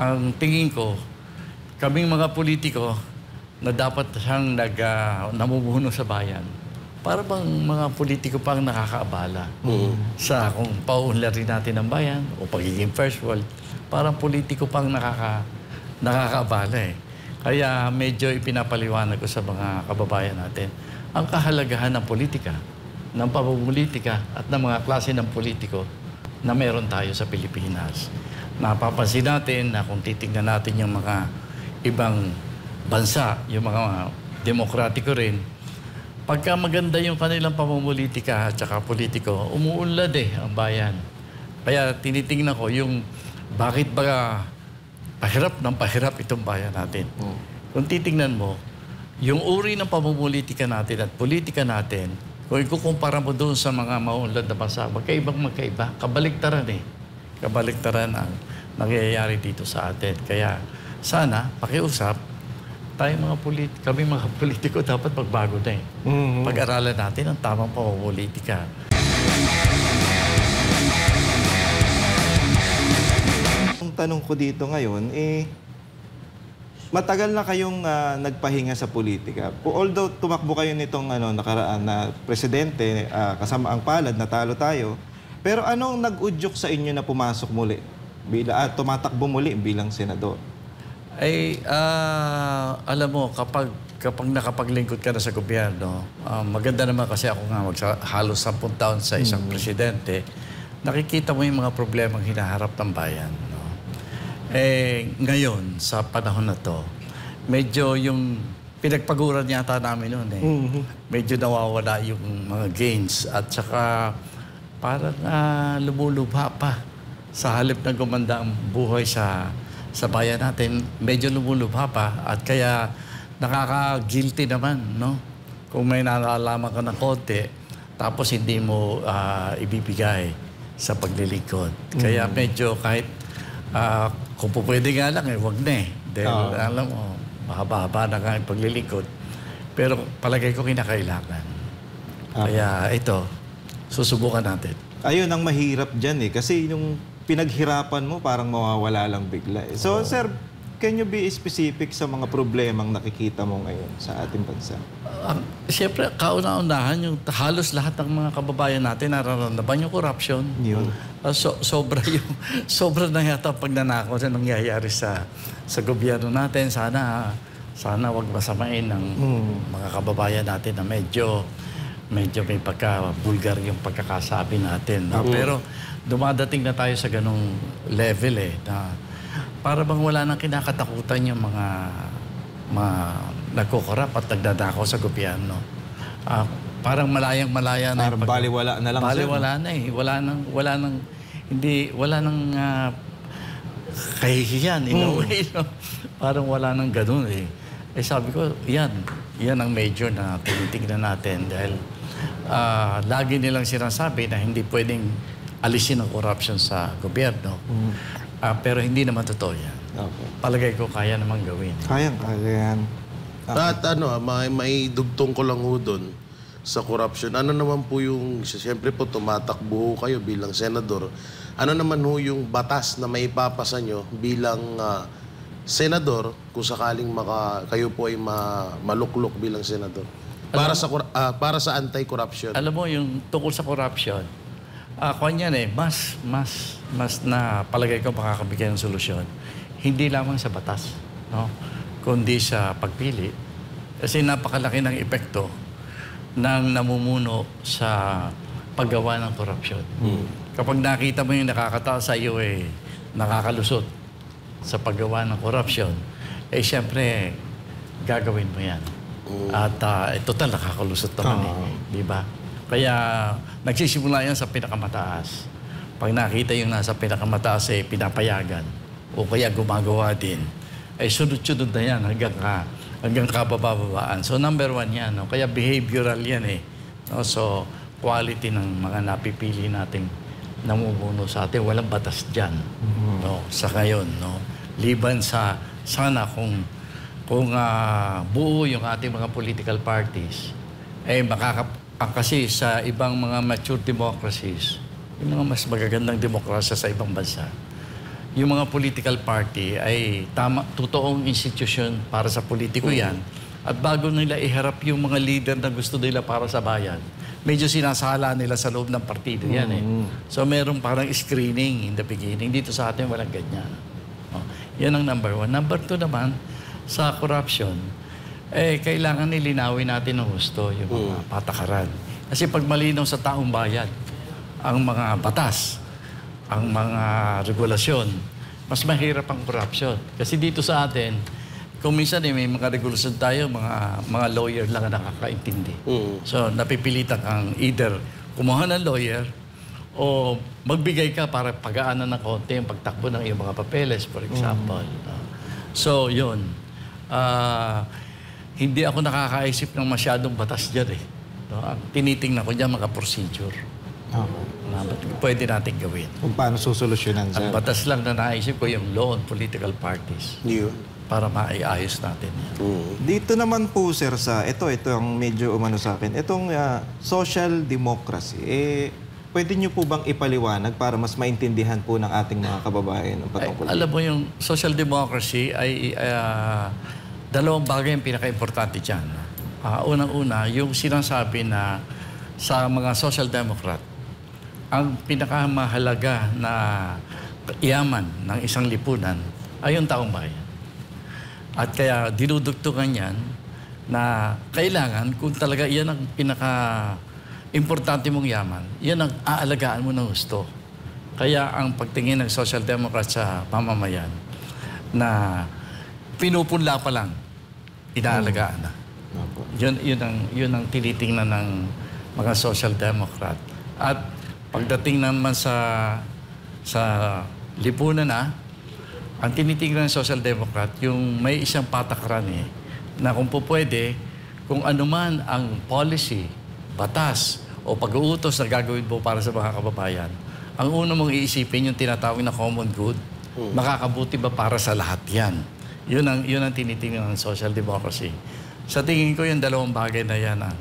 ang tingin ko, kaming mga politiko na dapat siyang namumuno sa bayan, para bang mga politiko pang nakakaabala sa kung pauunlarin natin ang bayan o pagiging first world, parang politiko pang nakakaabala eh. Kaya medyo ipinapaliwanag ko sa mga kababayan natin ang kahalagahan ng politika, ng pamumulitika at ng mga klase ng politiko na meron tayo sa Pilipinas. Napapansin natin na kung titignan natin yung mga ibang bansa, yung mga demokratiko rin, pagka maganda yung kanilang pamumulitika at saka politiko, umuunlad ang bayan. Kaya tinitingnan ko yung bakit ba pahirap ng pahirap itong bayan natin. Kung titingnan mo, yung uri ng pamumulitika natin at politika natin, kung ikukumpara mo doon sa mga mauunlad na bansa, magkaiba. Kabaliktaran Kabaliktaran ang nangyayari dito sa atin. Kaya sana, pakiusap, kami mga politiko dapat magbago na Pag-aralan natin ang tamang pamumulitika. Ang tanong ko dito ngayon, matagal na kayong nagpahinga sa politika. Although tumakbo kayo nitong nakaraan na presidente, kasama ang palad, natalo tayo, pero anong nag-udyok sa inyo na pumasok muli? Tumatakbo muli bilang senador? Alam mo, kapag nakapaglingkod ka na sa gobyerno, maganda naman kasi ako nga halos 10 taon sa isang presidente, nakikita mo yung mga problemang hinaharap ng bayan. No? Ngayon, sa panahon na to, medyo yung pinagpaguran yata namin noon medyo nawawala yung mga gains at saka parang lumulubha pa sa halip na gumanda ang buhay sa bayan natin, medyo lumulubha pa at kaya nakaka-guilty naman, no? Kung may nalalaman ka ng konti, tapos hindi mo ibibigay sa paglilingkod. Kaya medyo kahit kung pwede nga lang, wag na Dahil alam mo, mahaba-haba na nga yung paglilingkod. Pero palagay ko kinakailangan. Kaya ito, susubukan natin. Ayun ang mahirap dyan kasi yung pinaghirapan mo, parang mawawala lang bigla. So, sir, can you be specific sa mga problemang nakikita mo ngayon sa ating bansa? Siyempre, kauna-unahan yung halos lahat ng mga kababayan natin nararamdaman yung corruption. Yun. Sobra na yata pagnanakaw na nangyayari sa gobyerno natin. Sana wag masamain ng mga kababayan natin na medyo may pagka-bulgar yung pagkakasabi natin. No? Pero dumadating na tayo sa ganong level na para bang wala nang kinakatakutan yung mga nagkukorap at nagdadakaw sa gobyerno. Parang malayang-malaya na. Parang baliwala na lang. Baliwala na wala nang kahihiyan in a way. No? Parang wala nang ganun sabi ko, yan ang major na tinitingnan natin dahil lagi nilang sinasabi na hindi pwedeng alisin ang corruption sa gobyerno. Pero hindi naman totoo yan. Okay. Palagay ko kaya naman gawin. Kaya yan. At may dugtong ko lang doon sa corruption. Ano naman po yung, siyempre po tumatakbo kayo bilang senador, ano naman yung batas na may ipapasa nyo bilang senador kung sakaling kayo po ay maluklok bilang senador? Para sa anti-corruption. Alam mo, yung tungkol sa corruption, kanyan mas na palagay ko makakabigay ng solusyon. Hindi lamang sa batas, no? Kundi sa pagpili. Kasi napakalaki ng epekto ng namumuno sa paggawa ng korupsyon. Kapag nakita mo yung nakakatawa sa iyo nakakalusot sa paggawa ng korupsyon, siyempre gagawin mo yan. At total nakakalusot naman di ba? Kaya nagsisimula yan sa pinakamataas. Pag nakita yung nasa pinakamataas pinapayagan o kaya gumagawa din, sunod-sunod na yan hanggang kabababaan. So number 1 yan. No? Kaya behavioral yan No? So quality ng mga napipili nating namumuno sa atin. Walang batas dyan. No? Sa ngayon. No? Liban sa sana kung buo yung ating mga political parties, kasi sa ibang mga mature democracies, yung mga mas magagandang demokrasya sa ibang bansa, yung mga political party ay totoong institusyon para sa politiko yan. At bago nila iharap yung mga leader na gusto nila para sa bayan, medyo sinasala nila sa loob ng partido yan eh. So merong parang screening in the beginning. Dito sa atin walang ganyan. Yan ang number one. Number two naman, sa corruption, kailangan nilinawin natin ng husto yung mga patakaran. Kasi pag malinaw sa taong bayan, ang mga batas, ang mga regulasyon, mas mahirap ang corruption. Kasi dito sa atin, kung minsan may mga regulasyon tayo, mga lawyer lang ang nakakaintindi. So, napipilitan kang either kumuha ng lawyer o magbigay ka para pagaanan ng konti yung pagtakbo ng iyong mga papeles, for example. So, yun. Hindi ako nakakaisip ng masyadong batas dyan eh. Ang tinitingnan ko dyan mga procedure. Na pwede natin gawin. Kung paano susolusyonan, sir? Ang batas lang na naisip ko yung law on political parties. Yun. Para maiayos natin yan. Dito naman po, sir, sa ito ang medyo umano sa akin. Itong social democracy, pwede nyo po bang ipaliwanag para mas maintindihan po ng ating mga kababayan ng patungkol? Alam mo, yung social democracy ay dalawang bagay ang pinaka-importante dyan. Unang-una, yung sinasabi na sa mga social democrat, ang pinakamahalaga na yaman ng isang lipunan ay yung taong bayan. At kaya dinudugtungan yan na kailangan, kung talaga iyan ang pinaka-importante mong yaman, yan ang aalagaan mo ng gusto. Kaya ang pagtingin ng social democrat sa pamamayan na pinupunla pa lang, inaalagaan na. Yun ang tinitingnan ng mga social democrat. At pagdating naman sa lipunan ang tinitingnan ng social democrat, yung may isang patakaran na kung po pwede, kung anuman ang policy, batas, o pag-uutos na gagawin po para sa mga kababayan, ang una mong iisipin yung tinatawag na common good, makakabuti ba para sa lahat yan? Yun ang tinitingnan ng social democracy. Sa tingin ko, yung dalawang bagay na yan ang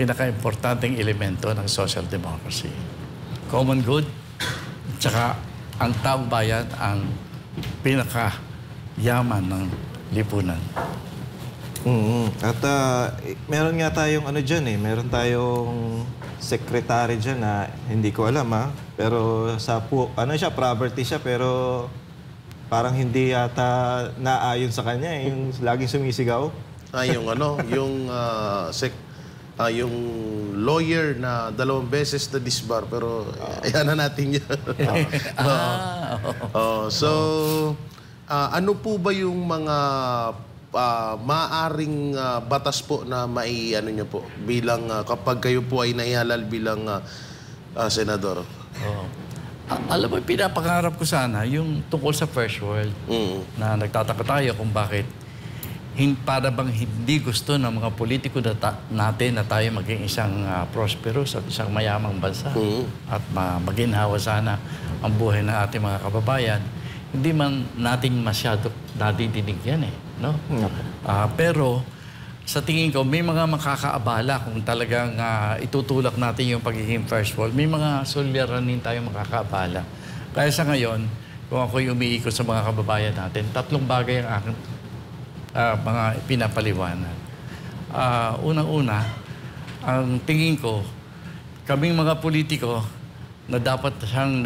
pinaka-importanteng elemento ng social democracy. Common good, tsaka ang taong bayan ang pinaka-yaman ng lipunan. At meron nga tayong meron tayong secretary dyan na hindi ko alam pero siya, property siya, pero parang hindi yata naayon sa kanya yung laging sumisigaw. Yung lawyer na 2 beses na disbar, pero ayan na natin yun. Ano po ba yung mga maaring batas po na nyo po bilang kapag kayo po ay naihalal bilang senador? Alam mo, pinapangarap ko sana yung tungkol sa first world na nagtataka tayo kung bakit para bang hindi gusto ng mga politiko natin na tayo maging isang prosperous at isang mayamang bansa at maginhawa sana ang buhay ng ating mga kababayan. Hindi man natin masyado nadidinig yan no? Pero sa tingin ko, may mga makakaabala kung talagang itutulak natin yung pagiging first world. May mga suliranin tayo makakaabala. Kaya sa ngayon, kung ako'y umiikot sa mga kababayan natin, 3 bagay ang aking mga pinapaliwanag. Unang-una, ang tingin ko, kaming mga politiko na dapat siyang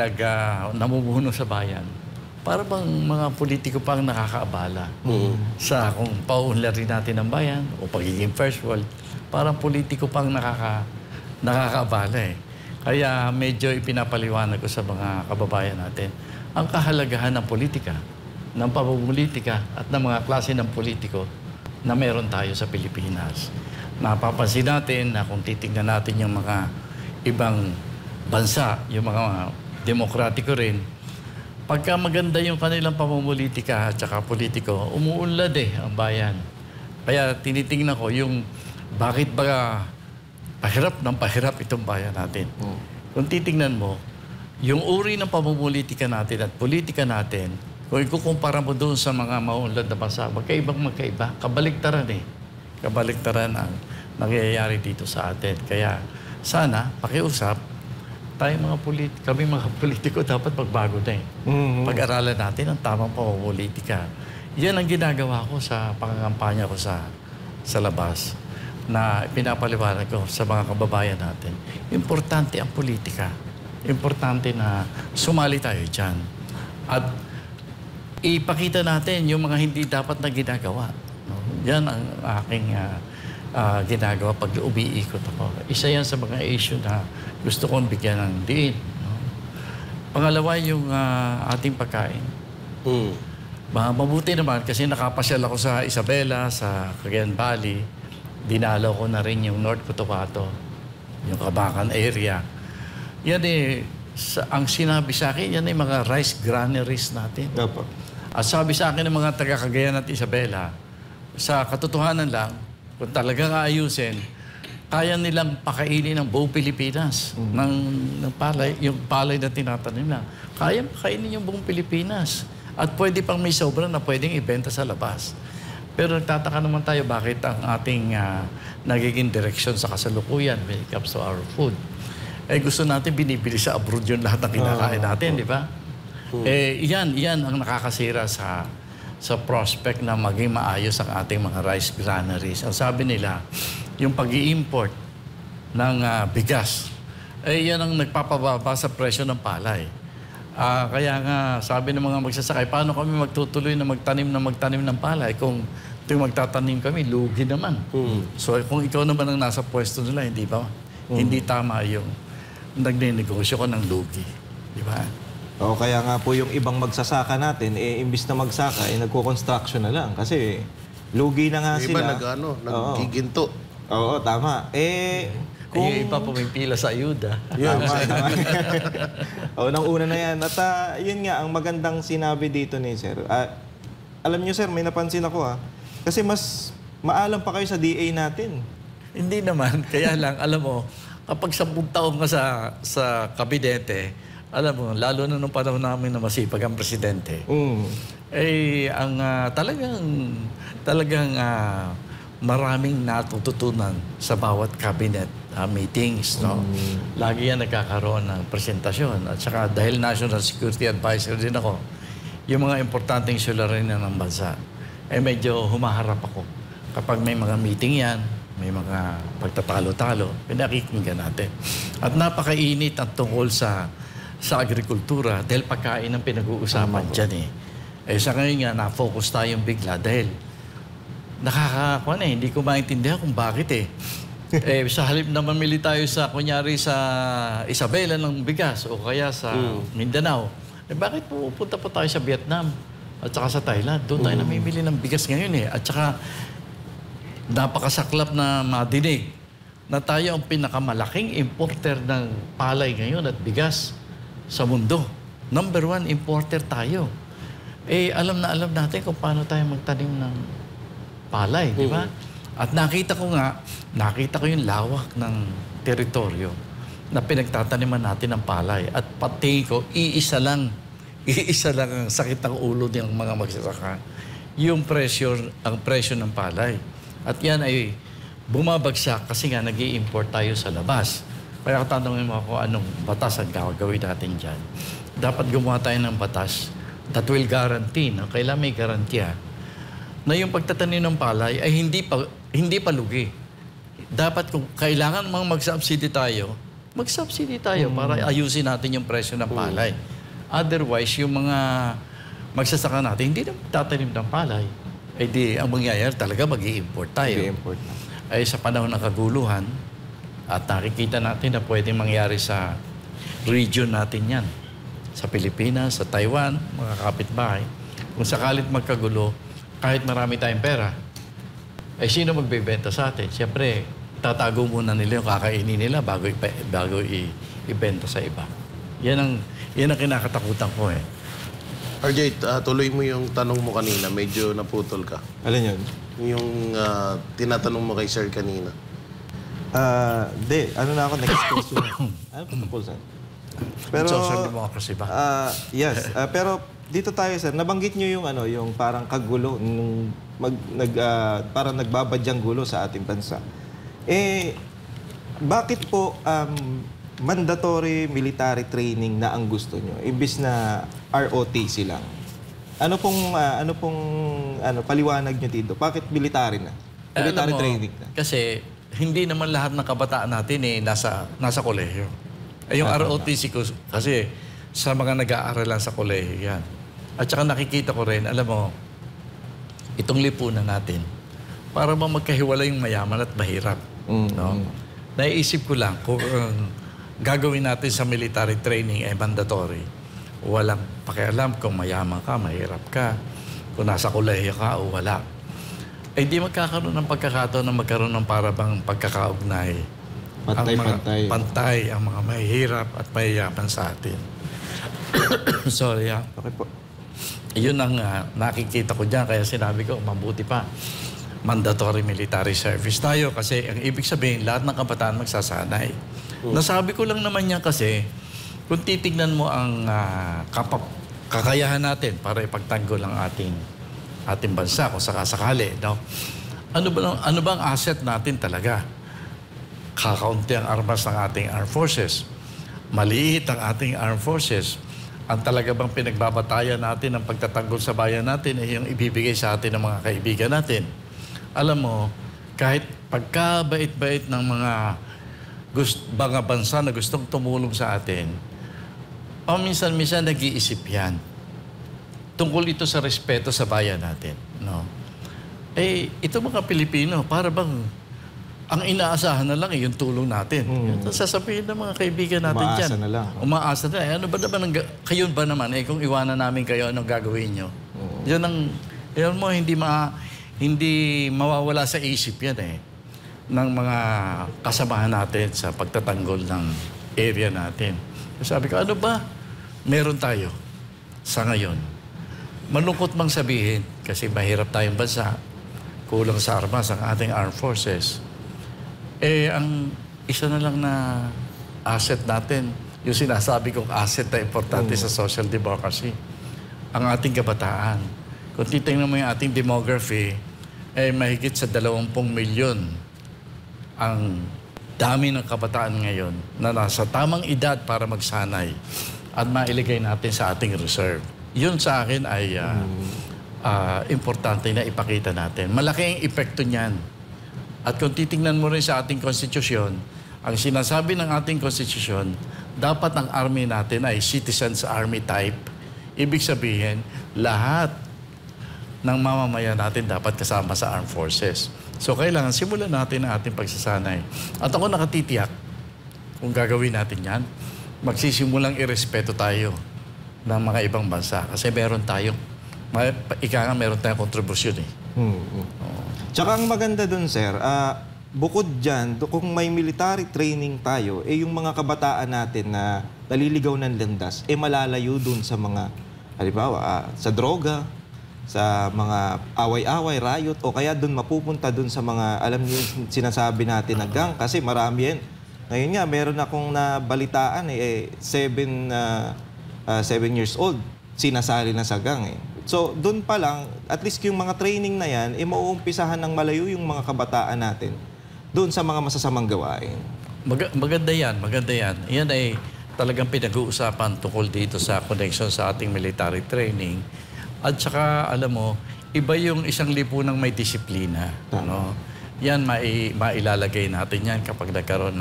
namumuno sa bayan, para bang mga politiko pang nakakaabala sa kung pauunlarin natin ang bayan o pagiging first world, parang politiko pang nakakaabala Kaya medyo ipinapaliwanag ko sa mga kababayan natin ang kahalagahan ng politika, ng pamumulitika at ng mga klase ng politiko na meron tayo sa Pilipinas. Napapansin natin na kung titignan natin yung mga ibang bansa, yung mga demokratiko rin, pagka maganda yung kanilang pamumulitika at saka politiko, umuunlad ang bayan. Kaya tinitingnan ko yung bakit ba pahirap ng pahirap itong bayan natin. Kung titingnan mo, yung uri ng pamumulitika natin at politika natin, kung ikukumpara mo doon sa mga mauunlad na bansa, magkaiba. Kabaliktaran Kabaliktaran ang nangyayari dito sa atin. Kaya sana, pakiusap, kami mga politiko dapat magbago na eh. Pag-aralan natin ang tamang pamumulitika. Yan ang ginagawa ko sa pangangampanya ko sa labas na pinapaliwanag ko sa mga kababayan natin. Importante ang politika. Importante na sumali tayo dyan. At ipakita natin yung mga hindi dapat na ginagawa. No? Yan ang aking ginagawa pag umiikot ako. Isa yan sa mga issue na gusto kong bigyan ng diin. No? Pangalawa, yung ating pagkain. Mabuti naman kasi nakapasyal ako sa Isabela, sa Cagayan Valley. Dinalaw ko na rin yung North Cotabato, yung Cabacan area. Yan ang sinabi sa akin, yan ay mga rice granaries natin. Opo. At sabi sa akin ng mga taga-Cagayan at Isabela, sa katotohanan lang, kung talagang ayusin, kaya nilang pakainin ng buong Pilipinas ng palay, yung palay na tinatanim na. Kaya pakainin yung buong Pilipinas. At pwede pang may sobra na pwedeng ibenta sa labas. Pero nagtataka naman tayo bakit ang ating nagiging direksyon sa kasalukuyan when it comes to our food. Gusto natin binibili sa abroad yung lahat ng kinakain natin, di ba? Yan ang nakakasira sa prospect na maging maayos ang ating mga rice granaries. Ang sabi nila, yung pag-i-import ng bigas, yan ang nagpapababa sa presyo ng palay. Kaya nga, sabi ng mga magsasakay, paano kami magtutuloy na magtanim ng palay kung tuwing magtatanim kami, lugi naman. So kung ikaw naman ang nasa pwesto nila, hindi ba? Hindi tama yung nagnenegosyo ko ng lugi. Di ba? O kaya nga po yung ibang magsasaka natin, imbis na magsaka, nagko-construction na lang. Kasi lugi na nga sila. Iba naggiginto. Oo, tama. Kung yung iba pumipila sa ayuda. Tama. Unang-una na yan. At yun nga, ang magandang sinabi dito ni Sir. Alam niyo, Sir, may napansin ako kasi mas maalam pa kayo sa DA natin. Hindi naman. Kaya lang, alam mo, kapag 10 taon ka sa kabinete, alam mo, lalo na nung panahon namin na masipag ang presidente, ang talagang maraming natututunan sa bawat cabinet meetings, no? Lagi yan nagkakaroon ng presentasyon. At saka dahil National Security Advisor din ako, yung mga importanteng suliranin ng bansa, medyo humaharap ako. Kapag may mga meeting yan, may mga pagtatalo-talo, pinakikinggan natin. At napakainit ang tungkol sa agrikultura dahil pagkain ang pinag-uusapan dyan eh. Sa ngayon nga, na-focus tayong bigla dahil hindi ko maintindihan kung bakit sa halip na mamili tayo kunyari sa Isabela ng bigas o kaya sa Mindanao, bakit pupunta pa tayo sa Vietnam at saka sa Thailand? Doon tayo namimili ng bigas ngayon At saka napakasaklap na madinig na tayo ang pinakamalaking importer ng palay ngayon at bigas sa mundo. Number 1 importer tayo. Alam natin kung paano tayo magtanim ng palay, di ba? At nakita ko yung lawak ng teritoryo na pinagtataniman natin ng palay. At pati ko, iisa lang ang sakit ng ulo ng mga magsasaka. Ang presyo ng palay. At yan ay bumabagsak kasi nga nag-i-import tayo sa labas. Kaya katanungin mo ako anong batas ang gagawin natin dyan. Dapat gumawa tayo ng batas that will guarantee, kailan may garantiya, na yung pagtatanim ng palay ay hindi pa lugi. Dapat kung kailangan mag-subsidy tayo para ayusin natin yung presyo ng palay. Otherwise, yung mga magsasaka natin, hindi na tatanim ng palay. Ang mangyayari talaga mag-i-import tayo. Sa panahon ng kaguluhan, at nakikita natin na pwedeng mangyari sa region natin yan. Sa Pilipinas, sa Taiwan, mga kapitbahay. Kung sakalit magkagulo, kahit marami tayong pera, sino magbebenta sa atin? Siyempre, tatago muna nila yung kakainin nila bago ibenta sa iba. Yan ang kinakatakutan ko RJ, tuloy mo yung tanong mo kanina. Medyo naputol ka. Alin yun? Yung tinatanong mo kay Sir kanina. Next question. Ano po tungkol saan? Pero, social democracy ba? Yes. Pero dito tayo, Sir. Nabanggit nyo yung parang kagulo, parang nagbabadyang gulo sa ating bansa. Bakit po mandatory military training na ang gusto nyo, imbis na ROTC lang. Ano pong paliwanag nyo dito? Bakit military na? Military training na? Kasi hindi naman lahat ng kabataan natin nasa kolehiyo. Yung ROTC ko, kasi sa mga nag-aaral lang sa kolehiyo yan. At saka nakikita ko rin, alam mo, itong lipunan natin, para ba magkahiwalay yung mayaman at mahirap. No? Naiisip ko lang, kung gagawin natin sa military training ay mandatory, walang pakialam kung mayaman ka, mahirap ka, kung nasa kolehiyo ka o wala. Eh di magkakaroon ng pagkakataon na magkaroon ng parabang pagkakaugnay. Pantay ang mga mahihirap at mayayaman sa atin. Sorry ha. Okay po. Yun ang nakikita ko dyan. Kaya sinabi ko, mabuti pa. Mandatory military service tayo. Kasi ang ibig sabihin, lahat ng kabataan magsasanay. Nasabi ko lang naman yan kasi, kung titignan mo ang kakayahan natin para ipagtanggol ang ating bansa kung sakasakali, no? Ano ba ang asset natin talaga? Kakaunti ang armas ng ating armed forces. Maliit ang ating armed forces. Ang talaga bang pinagbabatayan natin ng pagtatanggol sa bayan natin ay yung ibibigay sa atin ng mga kaibigan natin. Alam mo, kahit pagkabait-bait ng mga bansa na gustong tumulong sa atin, minsan-minsan nag-iisip yan. Tungkol ito sa respeto sa bayan natin. No? Ito mga Pilipino, para bang ang inaasahan na lang yung tulong natin. Ito sasabihin ng mga kaibigan natin dyan. Umaasa na lang. Umaasa na. Ano ba naman, kayo ba naman, kung iwanan namin kayo, anong gagawin nyo? Yan mo, hindi mawawala sa isip yan ng mga kasamahan natin sa pagtatanggol ng area natin. Sabi ko, ano ba? Meron tayo sa ngayon. Malungkot mang sabihin, kasi mahirap tayong bansa, kulang sa armas ang ating armed forces. Ang isa na lang na asset natin, yung sinasabi kong asset na importante sa social democracy, ang ating kabataan. Kung titingnan mo yung ating demography, mahigit sa 20 milyon ang dami ng kabataan ngayon na nasa tamang edad para magsanay at mailigay natin sa ating reserve. Yun sa akin ay importante na ipakita natin. Malaki ang epekto niyan. At kung titingnan mo rin sa ating konstitusyon, ang sinasabi ng ating konstitusyon, dapat ang army natin ay citizens army type. Ibig sabihin, lahat ng mamamayan natin dapat kasama sa armed forces. So kailangan simulan natin ang ating pagsasanay. At ako nakatitiyak, kung gagawin natin yan, magsisimulang irespeto tayo ng mga ibang bansa. Kasi meron tayong kontribusyon Tsaka ang maganda dun, sir, bukod dyan, kung may military training tayo, yung mga kabataan natin na naliligaw ng landas, malalayo dun sa mga, halimbawa, sa droga, sa mga away-away, riot, o kaya dun mapupunta dun sa mga, alam niyo, sinasabi natin na gang, kasi marami yan. Ngayon nga, meron akong nabalitaan, 7 years old, sinasali na sa gang. So, doon pa lang, at least yung mga training na yan, mauumpisahan ng malayo yung mga kabataan natin doon sa mga masasamang gawain. Maganda yan, maganda yan. Yan ay talagang pinag-uusapan tungkol dito sa connection sa ating military training. At saka, alam mo, iba yung isang lipunang may disiplina. No? Yan, mailalagay natin yan kapag nagkaroon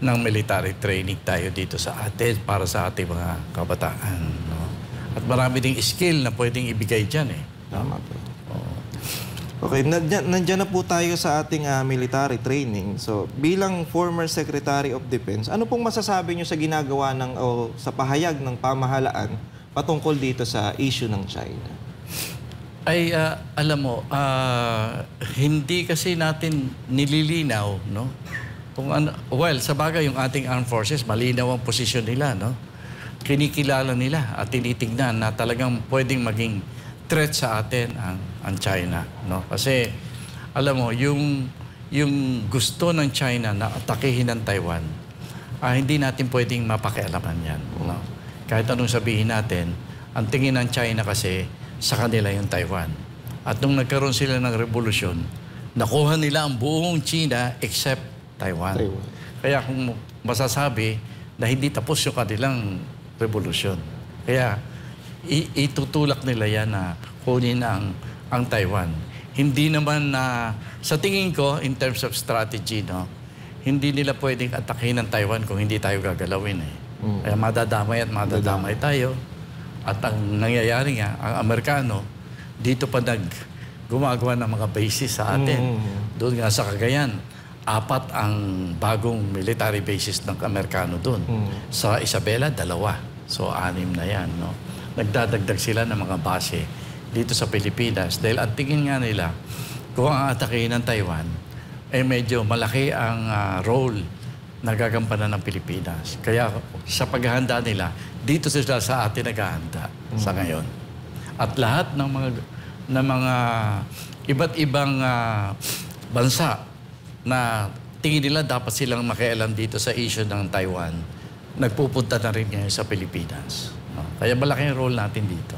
ng military training tayo dito sa atin para sa ating mga kabataan. No? At marami ding skill na pwedeng ibigay dyan Tama po. Okay, nandiyan na po tayo sa ating military training. So, bilang former Secretary of Defense, ano pong masasabi nyo sa ginagawa sa pahayag ng pamahalaan patungkol dito sa issue ng China? Alam mo, hindi kasi natin nililinaw, no? Kung sa bagay, yung ating armed forces, malinaw ang posisyon nila, no? Kinikilala nila at tinitignan na talagang pwedeng maging threat sa atin ang China, no? Kasi alam mo, yung gusto ng China na atakihin ng Taiwan, hindi natin pwedeng mapakialaman yan, no? Kahit anong sabihin natin, ang tingin ng China kasi sa kanila yung Taiwan. At nung nagkaroon sila ng revolusyon, nakuha nila ang buong China except Taiwan. Kaya kung masasabi na hindi tapos yung kanilang revolusyon. Kaya itutulak nila yan na kunin ang Taiwan. Hindi naman na, sa tingin ko, in terms of strategy, no, hindi nila pwedeng atakin ng Taiwan kung hindi tayo gagalawin eh. Kaya madadamay tayo. At ang nangyayari nga, ang Amerikano, dito pa gumagawa ng mga bases sa atin. Doon nga sa Cagayan, 4 ang bagong military bases ng Amerikano doon. Sa Isabela, 2. So, 6 na yan. No? Nagdadagdag sila ng mga base dito sa Pilipinas. Dahil ang tingin nga nila, kung ang atakin ng Taiwan, medyo malaki ang role na gagampanan ng Pilipinas. Kaya sa paghahanda nila, dito sila sa atin naghahanda sa ngayon. At lahat ng mga iba't ibang bansa na tingin nila dapat silang makialam dito sa issue ng Taiwan, nagpupunta na rin ngayon sa Pilipinas. Kaya malaking role natin dito.